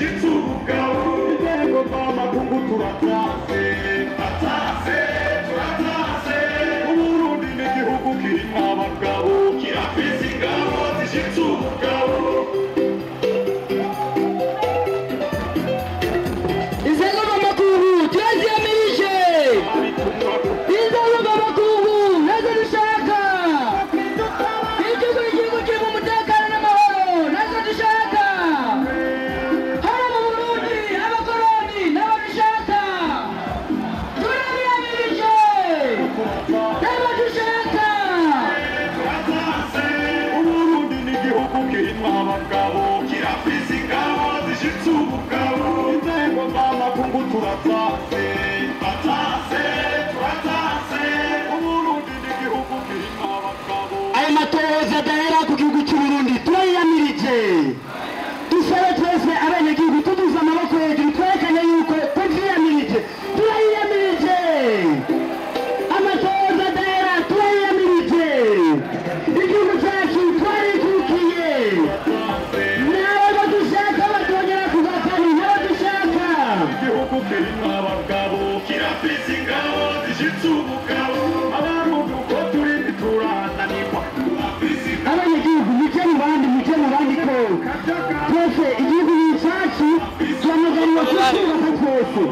zishitse ubugabo intego z'amakungu turatase Uburundi ni igihugu kirimwo abagabo kirafise ingabo zishitse ubugabo Ayo matohoza adahera ku gihugu cy'Uburundi turayiyamirije dusabe twese abanyagihugu tuduze amaboko hejuru twerekane yuko tuvyiyamirije turayiyamirije amatohoza adahera turayiyamirije igihugu cyacu twarikukiye nawe badushaka batongera kugatana nawe dushaka igihugu kirimwo abagabo kirafise ingabo zishitse ubugabo abarundi uko turi ntiturananirwa abanyagihugu muce mu bandi ko twese igihugu ni icyacu tuhamagariwe kucyubaka twese